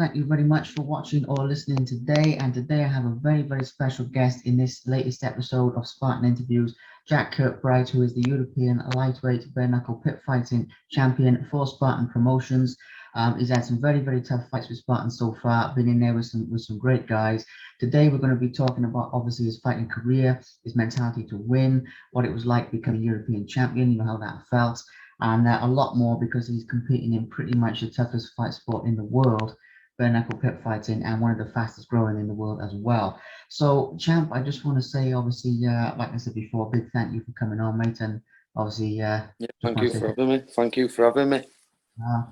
thank you very much for watching or listening today. And today I have a very, very special guest in this latest episode of Spartan Interviews, Jack Kirkbright, who is the European lightweight bare knuckle pit fighting champion for Spartan Promotions. He's had some very, very tough fights with Spartan so far. Been in there with some great guys. Today we're going to be talking about obviously his fighting career, his mentality to win, what it was like becoming European champion, how that felt, and a lot more because he's competing in pretty much the toughest fight sport in the world, bare knuckle pit fighting, and one of the fastest growing in the world as well. So, champ, I just want to say, obviously, like I said before, big thank you for coming on, mate, and obviously, Yeah, just thank want you to say for having me. Thank you for having me.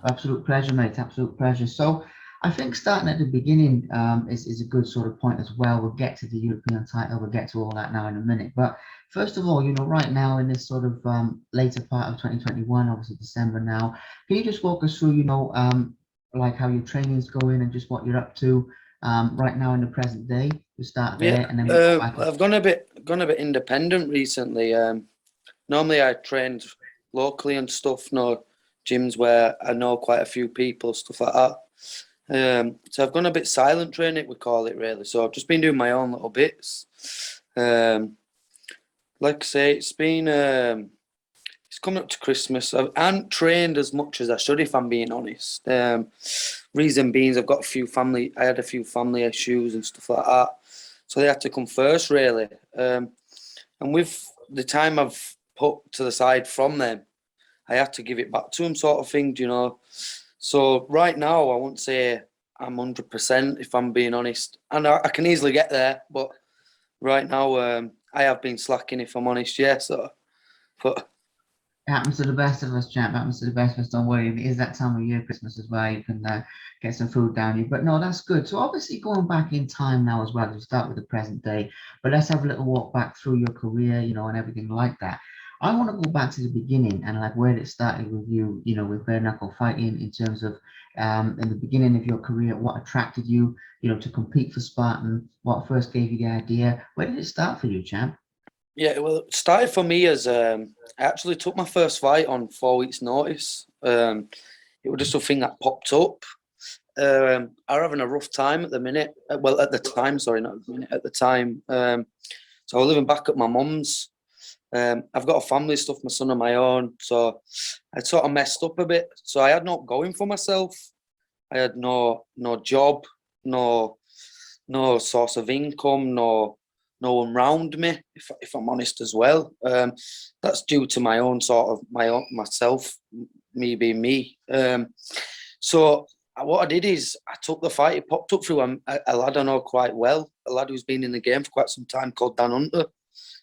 absolute pleasure, mate. Absolute pleasure. So, I think starting at the beginning is a good sort of point as well. We'll get to the European title. We'll get to all that now in a minute. But first of all, right now in this sort of later part of 2021, obviously December now, can you just walk us through, like how your training's going and just what you're up to right now in the present day? We start Yeah, there and then we'll go back. I've gone a bit independent recently. Normally I trained locally and stuff. No gyms where I know quite a few people, stuff like that. So I've gone a bit silent training, we call it really. So I've just been doing my own little bits. Like I say, it's coming up to Christmas. I haven't trained as much as I should, if I'm being honest. Reason being, I had a few family issues and stuff like that, so they had to come first, really. And with the time I've put to the side from them, I had to give it back to them, sort of thing, So right now, I won't say I'm 100%, if I'm being honest, and I can easily get there, but right now, I have been slacking, if I'm honest. Yeah, so, but. It happens to the best of us, champ. It happens to the best of us. Don't worry. It is that time of year, Christmas as well. You can get some food down you. But no, that's good. So obviously going back in time now as well. To start with the present day, but let's have a little walk back through your career, and everything like that. I want to go back to the beginning and like where it started with you, with bare knuckle fighting in terms of in the beginning of your career, what attracted you, to compete for Spartan, what first gave you the idea. Where did it start for you, champ? Yeah, well, it started for me as I actually took my first fight on 4 weeks' notice. It was just a thing that popped up. I'm having a rough time at the minute. Well, at the time, sorry, not at the minute, at the time. So I was living back at my mum's. I've got a family stuff, my son and my own. So I sort of messed up a bit. So I had not going for myself. I had no job, no source of income, no one round me, if I'm honest as well. That's due to my own sort of myself, me being me. So what I did is I took the fight. It popped up through a lad I know quite well, a lad who's been in the game for quite some time called Dan Hunter.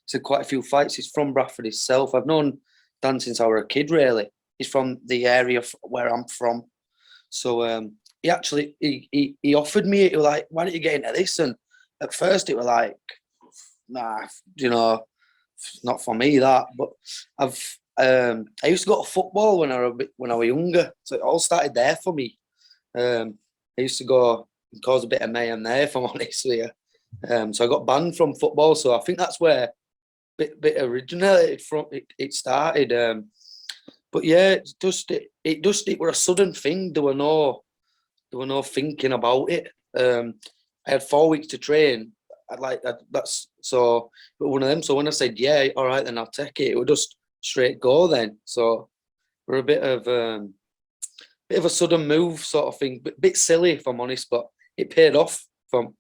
He's had quite a few fights. He's from Bradford himself. I've known Dan since I was a kid, really. He's from the area where I'm from. So he offered me, he was like, why don't you get into this? And at first it was like, nah, not for me that. But I used to go to football when I was younger, so it all started there for me. I used to go and cause a bit of mayhem there, if I'm honest with you. So I got banned from football, so I think that's where bit originated from. It started. But yeah, it were a sudden thing. There were no thinking about it. I had 4 weeks to train. I'd like that. That's so. But one of them. So when I said yeah, all right, then I'll take it. It would just straight go then. So we're a bit of a sudden move sort of thing. Bit silly, if I'm honest, but it paid off. From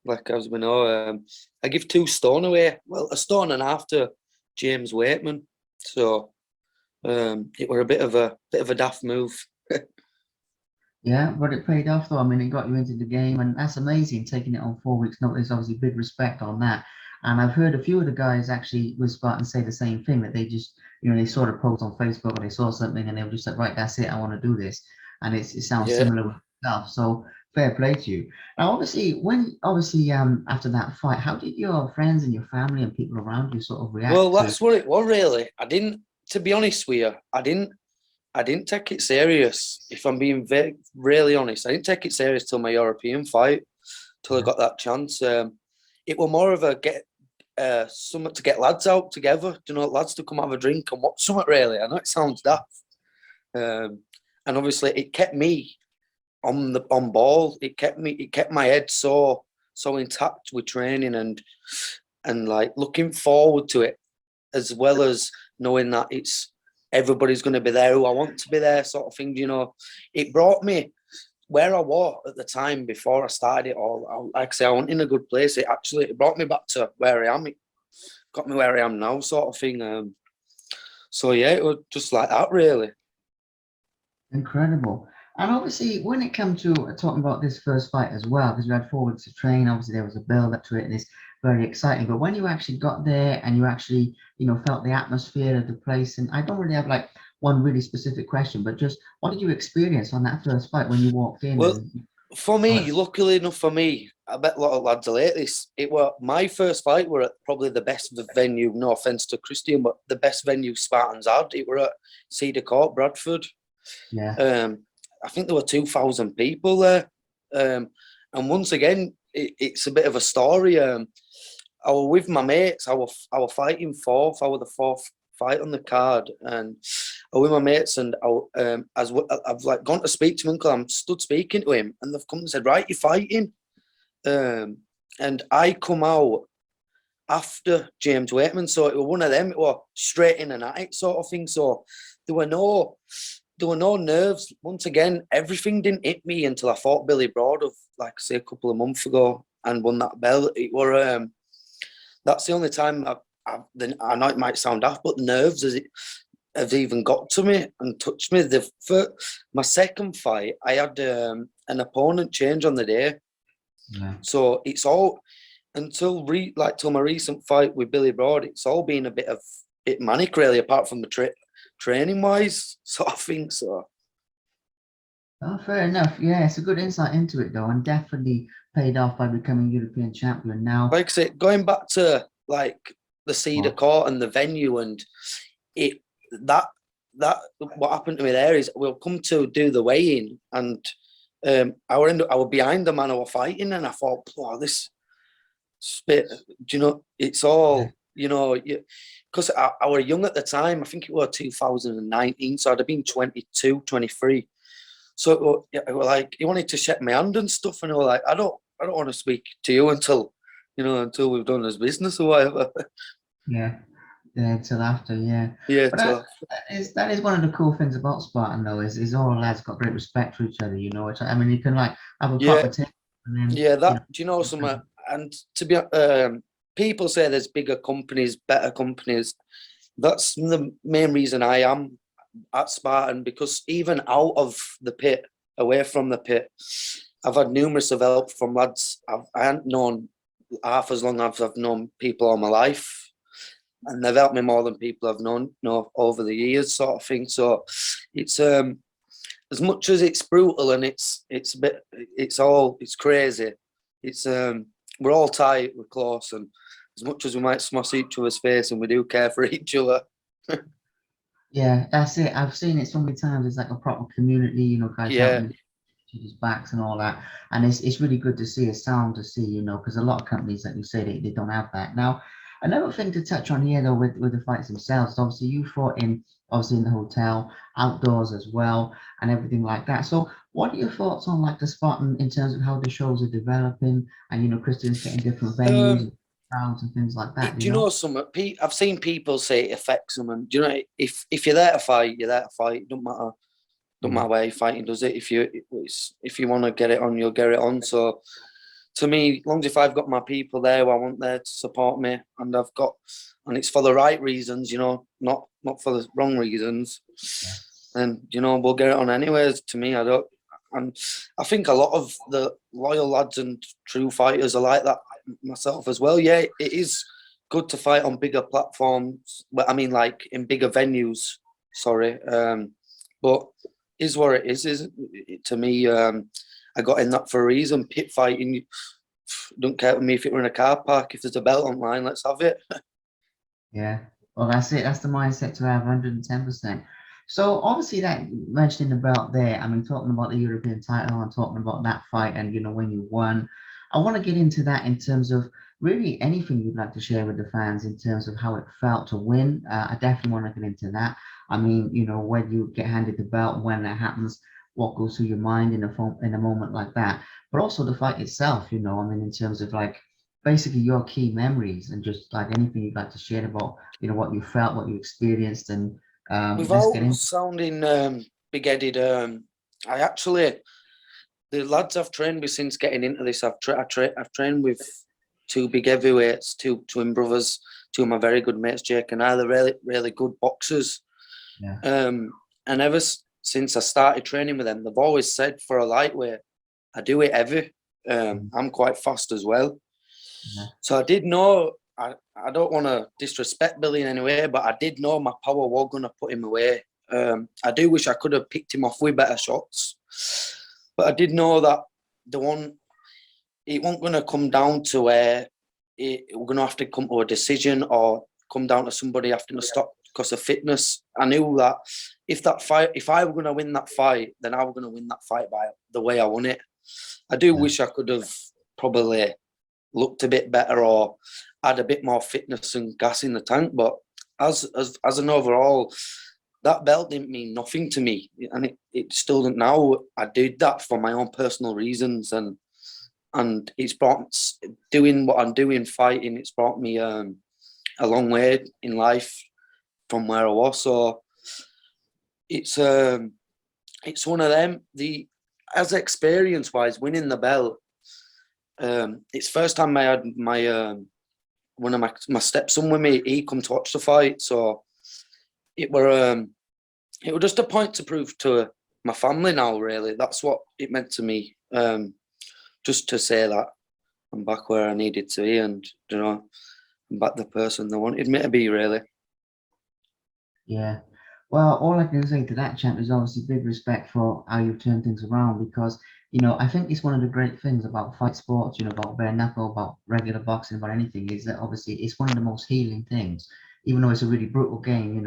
like as we know, I give 2 stone away. Well, a stone and a half to James Waitman. So it were a bit of a daft move. Yeah, but it paid off though. I mean, it got you into the game, and that's amazing. Taking it on 4 weeks' notice, obviously, big respect on that. And I've heard a few of the guys actually with Spartan say the same thing that they just, they saw the post on Facebook or they saw something and they were just like, right, that's it, I want to do this. And it sounds Yeah. similar with stuff. So fair play to you. Now, obviously, after that fight, how did your friends and your family and people around you sort of Well, react to? that's what it was really. I didn't, to be honest with you, I didn't take it serious. If I'm being very, really honest, I didn't take it serious till my European fight, till I got that chance. It was more of a get something to get lads out together. Lads to come have a drink and watch something. Really, I know it sounds daft, and obviously it kept me on ball. It kept my head so intact with training and like looking forward to it, as well as knowing that it's everybody's going to be there who I want to be there, sort of thing. You know, it brought me where I was at the time before I started it all. Like I say, I wasn't in a good place. It brought me back to where I am. It got me where I am now, sort of thing. So yeah, it was just like that, really. Incredible. And obviously, when it comes to talking about this first fight as well, because you had 4 weeks to train, obviously there was a build up to it and it's very exciting. But when you actually got there and you actually, felt the atmosphere of the place, and I don't really have like one really specific question, but just what did you experience on that first fight when you walked in? Well, And for me, luckily enough for me, I bet a lot of lads are like this. It were my first fight were at probably the best venue. No offense to Christian, but the best venue Spartans had. It were at Cedar Court, Bradford. yeah, I think there were 2,000 people there. And once again, it's a bit of a story. I was with my mates. I was fighting fourth. I was the fourth fight on the card, and I was with my mates. And I've like gone to speak to my uncle. I'm stood speaking to him, and they've come and said, "Right, you're fighting." And I come out after James Waitman, so it was one of them. It was straight in and at it sort of thing. So there were no nerves. Once again, everything didn't hit me until I fought Billy Broad of like say a couple of months ago and won that belt. It were that's the only time I know it might sound daft, but the nerves have even got to me and touched me. My second fight, I had an opponent change on the day, yeah. so it's all until till my recent fight with Billy Broad. It's all been a bit manic, really, apart from the training wise sort of thing. So Oh, fair enough. Yeah, it's a good insight into it though, and definitely paid off by becoming European champion. Now, like I say, going back to like the Cedar well, Court and the venue and it that what happened to me there is we'll come to do the weigh-in and I were behind the man I was fighting and I thought, wow, this spit, do you know, it's yeah, all, because I were young at the time. I think it was 2019, so I'd have been 22, 23. So it were like he wanted to shake my hand and stuff, and I was like, I don't want to speak to you until we've done this business or whatever. yeah, yeah, till after, yeah. Yeah, But so that is one of the cool things about Spartan though, is all lads got great respect for each other, I mean, you can like have a yeah, proper team and then, yeah. That do you know some? And to be people say there's bigger companies, better companies. That's the main reason I am at Spartan, because even out of the pit, away from the pit, I've had numerous of help from lads I hadn't known half as long as I've known people all my life, and they've helped me more than people I've known over the years, sort of thing. So it's as much as it's brutal and it's a bit, it's crazy. It's we're all tight, we're close, and as much as we might smash each other's face, and we do care for each other. yeah, that's it. I've seen it so many times. It's like a proper community, guys Yeah, helping each other's backs and all that. And it's really good to see, it's sound to see, because a lot of companies, like you say, they don't have that. Now, another thing to touch on here though with the fights themselves, obviously you fought obviously in the hotel, outdoors as well, and everything like that. So what are your thoughts on like the Spartan in terms of how the shows are developing and Christians getting different venues um, and crowds and things like that, do you know some? I've seen people say it affects them, and do you know if you're there to fight, you're there to fight. It don't Yeah. matter where you're fighting, does it? If you want to get it on, you'll get it on. So to me, as long as if I've got my people there, who I want there to support me, and and it's for the right reasons, not for the wrong reasons, Yeah. and we'll get it on anyways. To me, I don't, and I think a lot of the loyal lads and true fighters are like that, myself as well. Yeah, it is good to fight on bigger platforms. But I mean, like in bigger venues. Sorry, but is what it is, isn't it? To me, I got in that for a reason. Pit fighting, don't care with me if it were in a car park. If there's a belt online, let's have it. Yeah, well, that's it. That's the mindset to have 110%. So obviously that mentioning the belt there, I mean, talking about the European title and talking about that fight and, when you won, I want to get into that in terms of really anything you'd like to share with the fans in terms of how it felt to win. I definitely want to get into that. I mean, when you get handed the belt, when that happens, what goes through your mind in a moment like that, but also the fight itself. I mean, in terms of like basically your key memories and just like anything you'd like to share about, what you felt, what you experienced, and let's get Without into. sounding big-headed, I actually the lads I've trained with since getting into this, I've trained with two big heavyweights, two twin brothers, two of my very good mates, Jake and I. They're really, really good boxers. Yeah. And ever since I started training with them, they've always said for a lightweight, I do it heavy. I'm quite fast as well. Yeah. So I did know, I don't want to disrespect Billy in any way, but I did know my power was going to put him away. I do wish I could have picked him off with better shots. But I did know that it wasn't going to come down to where we're going to have to come to a decision or come down to somebody having to stop because of fitness. I knew that if I were going to win that fight, then I was going to win that fight by the way I won it. I do wish I could have probably looked a bit better or had a bit more fitness and gas in the tank. But as an overall, that belt didn't mean nothing to me, and it still doesn't now. I did that for my own personal reasons, and it's brought doing what I'm doing, fighting. It's brought me a long way in life from where I was. So it's one of them. As experience wise, winning the belt. It's first time I had my one of my stepson with me. He come to watch the fight, so it were just a point to prove to my family now. Really, that's what it meant to me. Just to say that I'm back where I needed to be, and I'm back the person they wanted me to be. Really. Yeah. Well, all I can say to that, champ, is obviously big respect for how you've turned things around because, I think it's one of the great things about fight sports, about bare knuckle, about regular boxing, about anything, is that obviously it's one of the most healing things. Even though it's a really brutal game,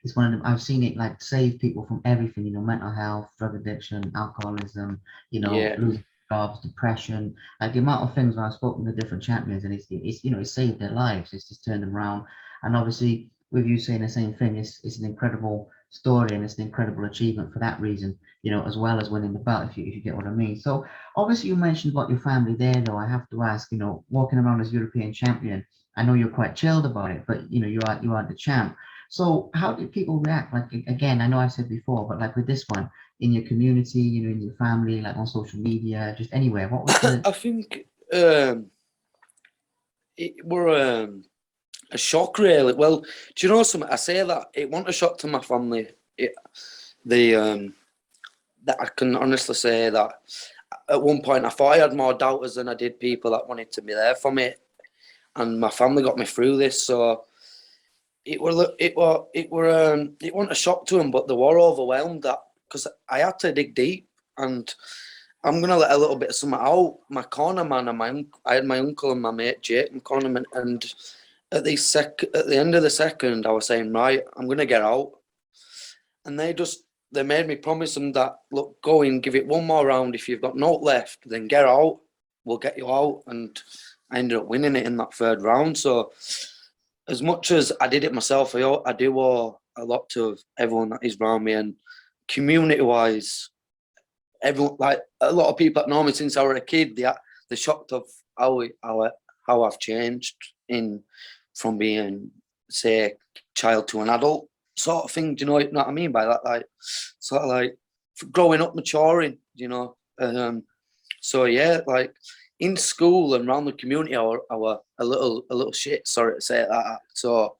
it's one of them. I've seen it like save people from everything, mental health, drug addiction, alcoholism, Yeah. losing jobs, depression, like the amount of things when I've spoken to different champions and it's saved their lives, it's just turned them around. And obviously, with you saying the same thing, it's an incredible story and it's an incredible achievement for that reason, as well as winning the belt, if you get what I mean. So obviously you mentioned about your family there, though. I have to ask, walking around as European champion, I know you're quite chilled about it, but you are the champ. So how did people react? Like again, I know I said before, but like with this one, in your community, in your family, like on social media, just anywhere, what was the I think it were a shock, really. Well, do you know something? I say that it wasn't a shock to my family. That I can honestly say that at one point I thought I had more doubters than I did people that wanted to be there for me, and my family got me through this. So it wasn't a shock to them, but they were overwhelmed that because I had to dig deep, and I'm gonna let a little bit of something out. My corner man and I had my uncle and my mate Jake and corner man, and at the end of the second, I was saying, right, I'm gonna get out, and they made me promise them that, look, go in, give it one more round. If you've got no left, then get out. We'll get you out, and I ended up winning it in that third round. So, as much as I did it myself, I do owe a lot to everyone that is around me, and community-wise, everyone, like a lot of people that know me since I was a kid, they're shocked of how I've changed from being, say, child to an adult sort of thing. Do you know what I mean by that? Like, sort of like growing up, maturing. So yeah, like in school and around the community, I were a little shit. Sorry to say it like that. So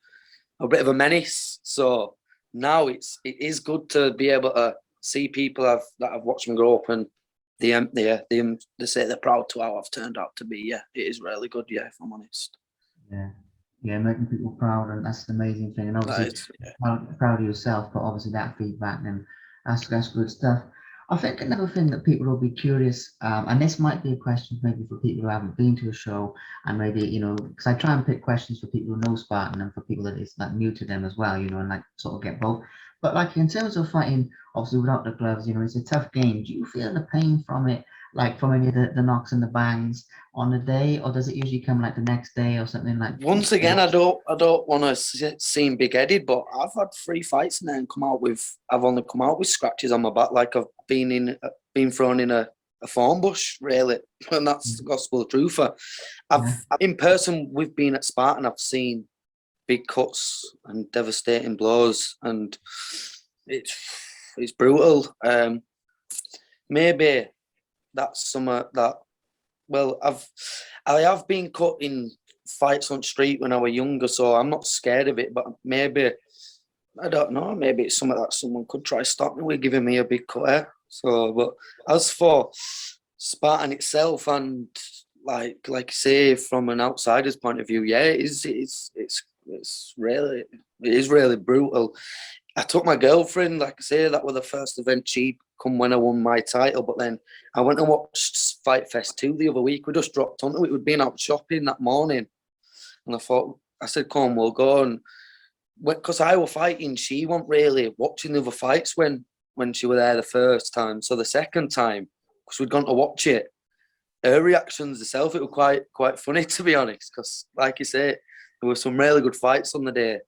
a bit of a menace. So now it is good to be able to see people that I've watched me grow up, and they say they're proud to how I've turned out to be. Yeah, it is really good. Yeah, if I'm honest. yeah. Yeah, making people proud, and that's the amazing thing. And obviously, Yeah. proud of yourself, but obviously that feedback, and that's good stuff. I think another thing that people will be curious, and this might be a question maybe for people who haven't been to a show, and maybe because I try and pick questions for people who know Spartan and for people that it's like new to them as well, and like sort of get both. But like in terms of fighting, obviously without the gloves, it's a tough game. Do you feel the pain from it? like from any of the knocks and the bangs on the day, or does it usually come like the next day or something like? Once again, I don't want to seem big-headed, but I've had 3 fights and then I've only come out with scratches on my back, like I've been thrown in a thorn bush, really, and that's the gospel truth. Yeah. In person, we've been at Spartan, I've seen big cuts and devastating blows, and it's brutal. Maybe that's some that. Well, I have been cut in fights on street when I was younger, so I'm not scared of it. But maybe I don't know. Maybe it's something that someone could try stop me with giving me a big cut. So, but as for Spartan itself, and like you say, from an outsider's point of view, yeah, it's really brutal. I took my girlfriend, like I say, that was the first event she'd come when I won my title. But then I went and watched Fight Fest 2 the other week. We just dropped onto it. We'd been out shopping that morning. And I said, come on, we'll go. And because I was fighting, she wasn't really watching the other fights when she was there the first time. So the second time, because we'd gone to watch it, her reactions herself, it was quite funny, to be honest. Because, like you say, there were some really good fights on the day.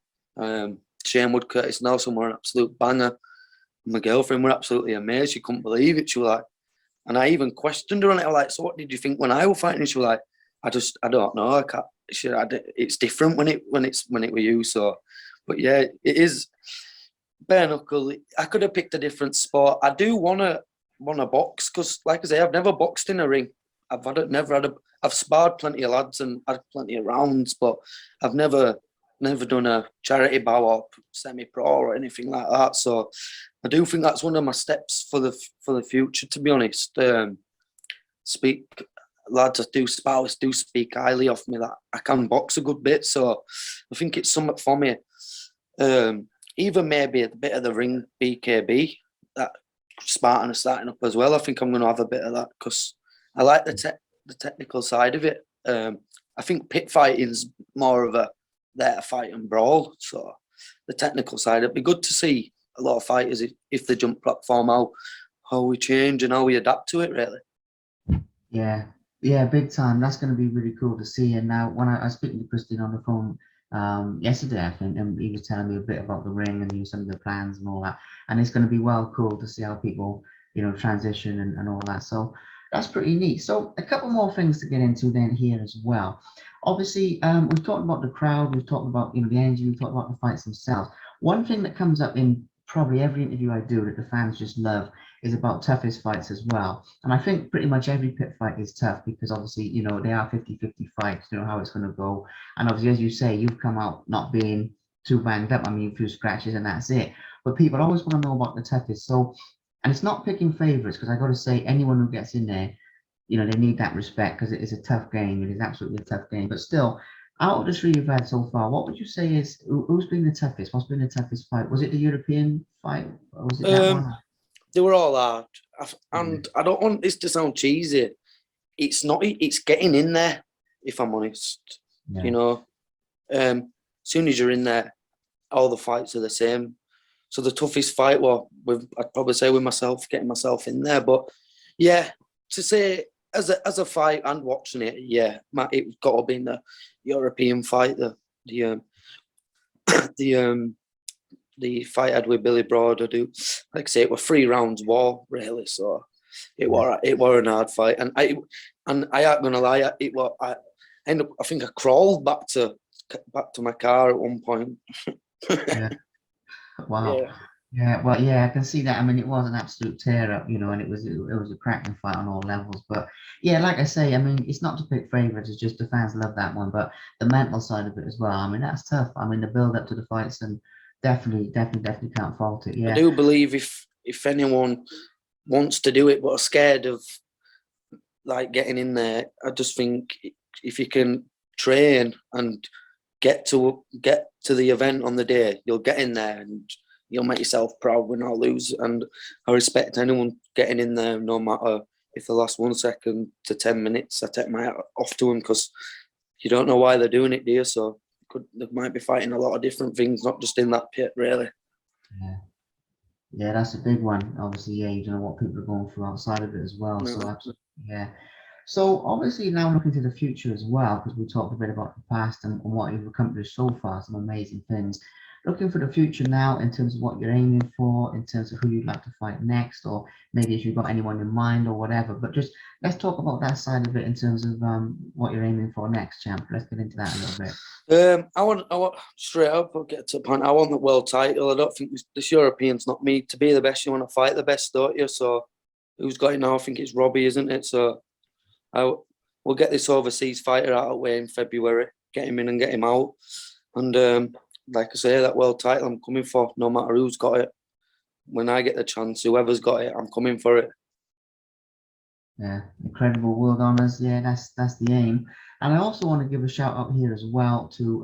Shane Wood, Curtis Nelson were an absolute banger. My girlfriend were absolutely amazed. She couldn't believe it. She was like, and I even questioned her on it. I was like, so what did you think when I was fighting? And she was like, I don't know. I can't. It's different when it were you. So, but yeah, it is bare knuckle. I could have picked a different sport. I do wanna box because, like I say, I've never boxed in a ring. I've sparred plenty of lads and had plenty of rounds, but I've never done a charity bout or semi-pro or anything like that. So I do think that's one of my steps for the future, to be honest. Lads do speak highly of me that I can box a good bit. So I think it's something for me. Even maybe a bit of the ring BKB that Spartan are starting up as well. I think I'm going to have a bit of that because I like the technical side of it. I think pit fighting's more of a there to fight and brawl. So the technical side, it'd be good to see a lot of fighters if they jump platform how we change and how we adapt to it, really. Yeah, big time. That's going to be really cool to see. And now, when I was speaking to Christine on the phone yesterday, I think, and he was telling me a bit about the ring and some of the plans and all that. And it's going to be well cool to see how people, transition and all that. So that's pretty neat. So a couple more things to get into then here as well. Obviously, we've talked about the crowd, we've talked about the energy, we've talked about the fights themselves. One thing that comes up in probably every interview I do that the fans just love is about toughest fights as well. And I think pretty much every pit fight is tough because obviously, they are 50-50 fights, how it's going to go. And obviously, as you say, you've come out not being too banged up. I mean, a few scratches and that's it. But people always want to know about the toughest. So, and it's not picking favorites because I got to say, anyone who gets in there, they need that respect because it is a tough game. It is absolutely a tough game. But still, out of the 3 you've had so far, what would you say is who's been the toughest? What's been the toughest fight? Was it the European fight? Or was it that one? They were all hard, and I don't want this to sound cheesy. It's not. It's getting in there. If I'm honest, as soon as you're in there, all the fights are the same. So the toughest fight, I'd probably say with myself, getting myself in there. But yeah, to say as a fight and watching it, yeah, it's got to be in the European fight, the fight I had with Billy Broad. Like I say, it were 3 rounds war, really. So it were an hard fight, and I ain't gonna lie, I think I crawled back to my car at one point. Yeah. Wow. Yeah. Well, yeah, I can see that. I mean, it was an absolute tear up, and it was a cracking fight on all levels. But yeah, like I say, I mean, it's not to pick favorites. It's just the fans love that one, but the mental side of it as well. I mean, that's tough. I mean, the build up to the fights and definitely can't fault it. Yeah. I do believe if anyone wants to do it but are scared of like getting in there, I just think if you can train and get to the event on the day, you'll get in there and you'll make yourself proud, win or lose. And I respect anyone getting in there, no matter if they last 1 second to 10 minutes. I take my hat off to them because you don't know why they're doing it, do you? So they might be fighting a lot of different things, not just in that pit, really. Yeah, that's a big one. Obviously, yeah, you don't know what people are going through outside of it as well. No. So Yeah. So obviously now looking to the future as well, because we talked a bit about the past and what you've accomplished so far, some amazing things. Looking for the future now in terms of what you're aiming for, in terms of who you'd like to fight next, or maybe if you've got anyone in mind or whatever. But just let's talk about that side of it in terms of what you're aiming for next, champ. Let's get into that a little bit. I want straight up. I'll get to the point. I want the world title. I don't think this European's not me. To be the best, you want to fight the best, don't you? So, who's got it now? I think it's Robbie, isn't it? So, we'll get this overseas fighter out of the way in February. Get him in and get him out. And like I say, that world title I'm coming for. No matter who's got it. When I get the chance, whoever's got it, I'm coming for it. Yeah, incredible world honors. Yeah, that's the aim. And I also want to give a shout out here as well to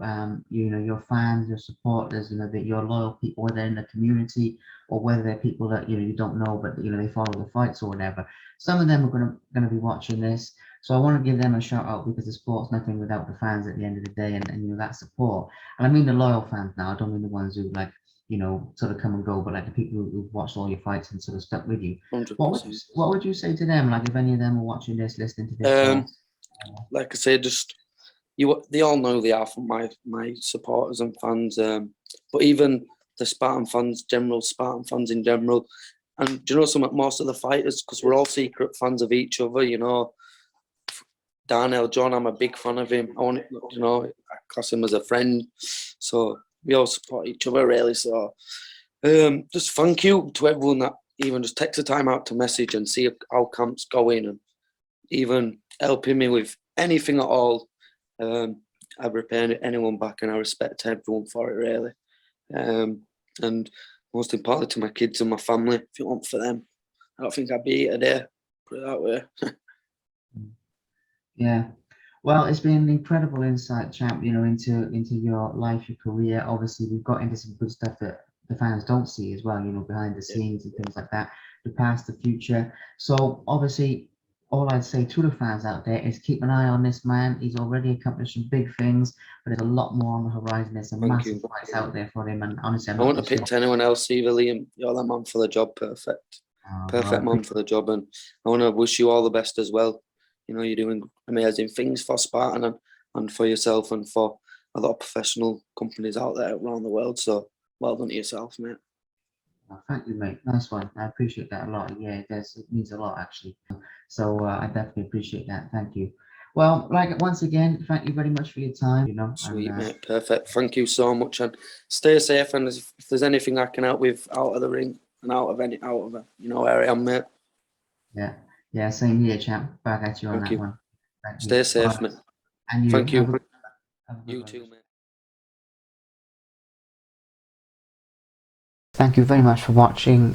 your fans, your supporters, that your loyal people, whether in the community or whether they're people that you don't know, but they follow the fights or whatever. Some of them are gonna be watching this, so I want to give them a shout out because the sport's nothing without the fans at the end of the day, and that support. And I mean the loyal fans now. I don't mean the ones who sort of come and go, but like the people who've watched all your fights and sort of stuck with you. What would you say to them? Like if any of them are watching this, listening to this? Like I said, just they all know they are from my supporters and fans. But even the Spartan fans in general. And do you know something? Most of the fighters, because we're all secret fans of each other, Darnell John, I'm a big fan of him. I class him as a friend. So we all support each other, really. So just thank you to everyone that even just takes the time out to message and see how camp's going and even helping me with anything at all. I repay anyone back and I respect everyone for it, really. And most importantly to my kids and my family, if it weren't for them, I don't think I'd be here today, put it that way. Yeah. Well, it's been an incredible insight, champ, into your life, your career. Obviously, we've got into some good stuff that the fans don't see as well, behind the scenes and things like that, the past, the future. So obviously, all I'd say to the fans out there is keep an eye on this man. He's already accomplished some big things, but there's a lot more on the horizon. There's some Thank massive you. fights out there for him. And honestly, I'm I not wouldn't have just picked anyone else either, Liam. You're the man for the job, perfect. Perfect man for the job, and I want to wish you all the best as well. You're doing amazing things for Spartan and for yourself and for a lot of professional companies out there around the world. So well done to yourself, mate. Oh, thank you, mate. Nice one. I appreciate that a lot. Yeah, it does. It means a lot, actually. So I definitely appreciate that. Thank you. Well, once again, thank you very much for your time. Sweet, mate. Perfect. Thank you so much, and stay safe. And if there's anything I can help with out of the ring and out of where I am, mate. Yeah. Same here, champ. Back at you on that one. Thank you. Stay safe, mate. And you. Thank you. Have a You good too, one. mate. Thank you very much for watching.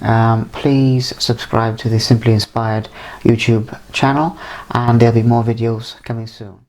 Please subscribe to the Simply Inspired YouTube channel, and there'll be more videos coming soon.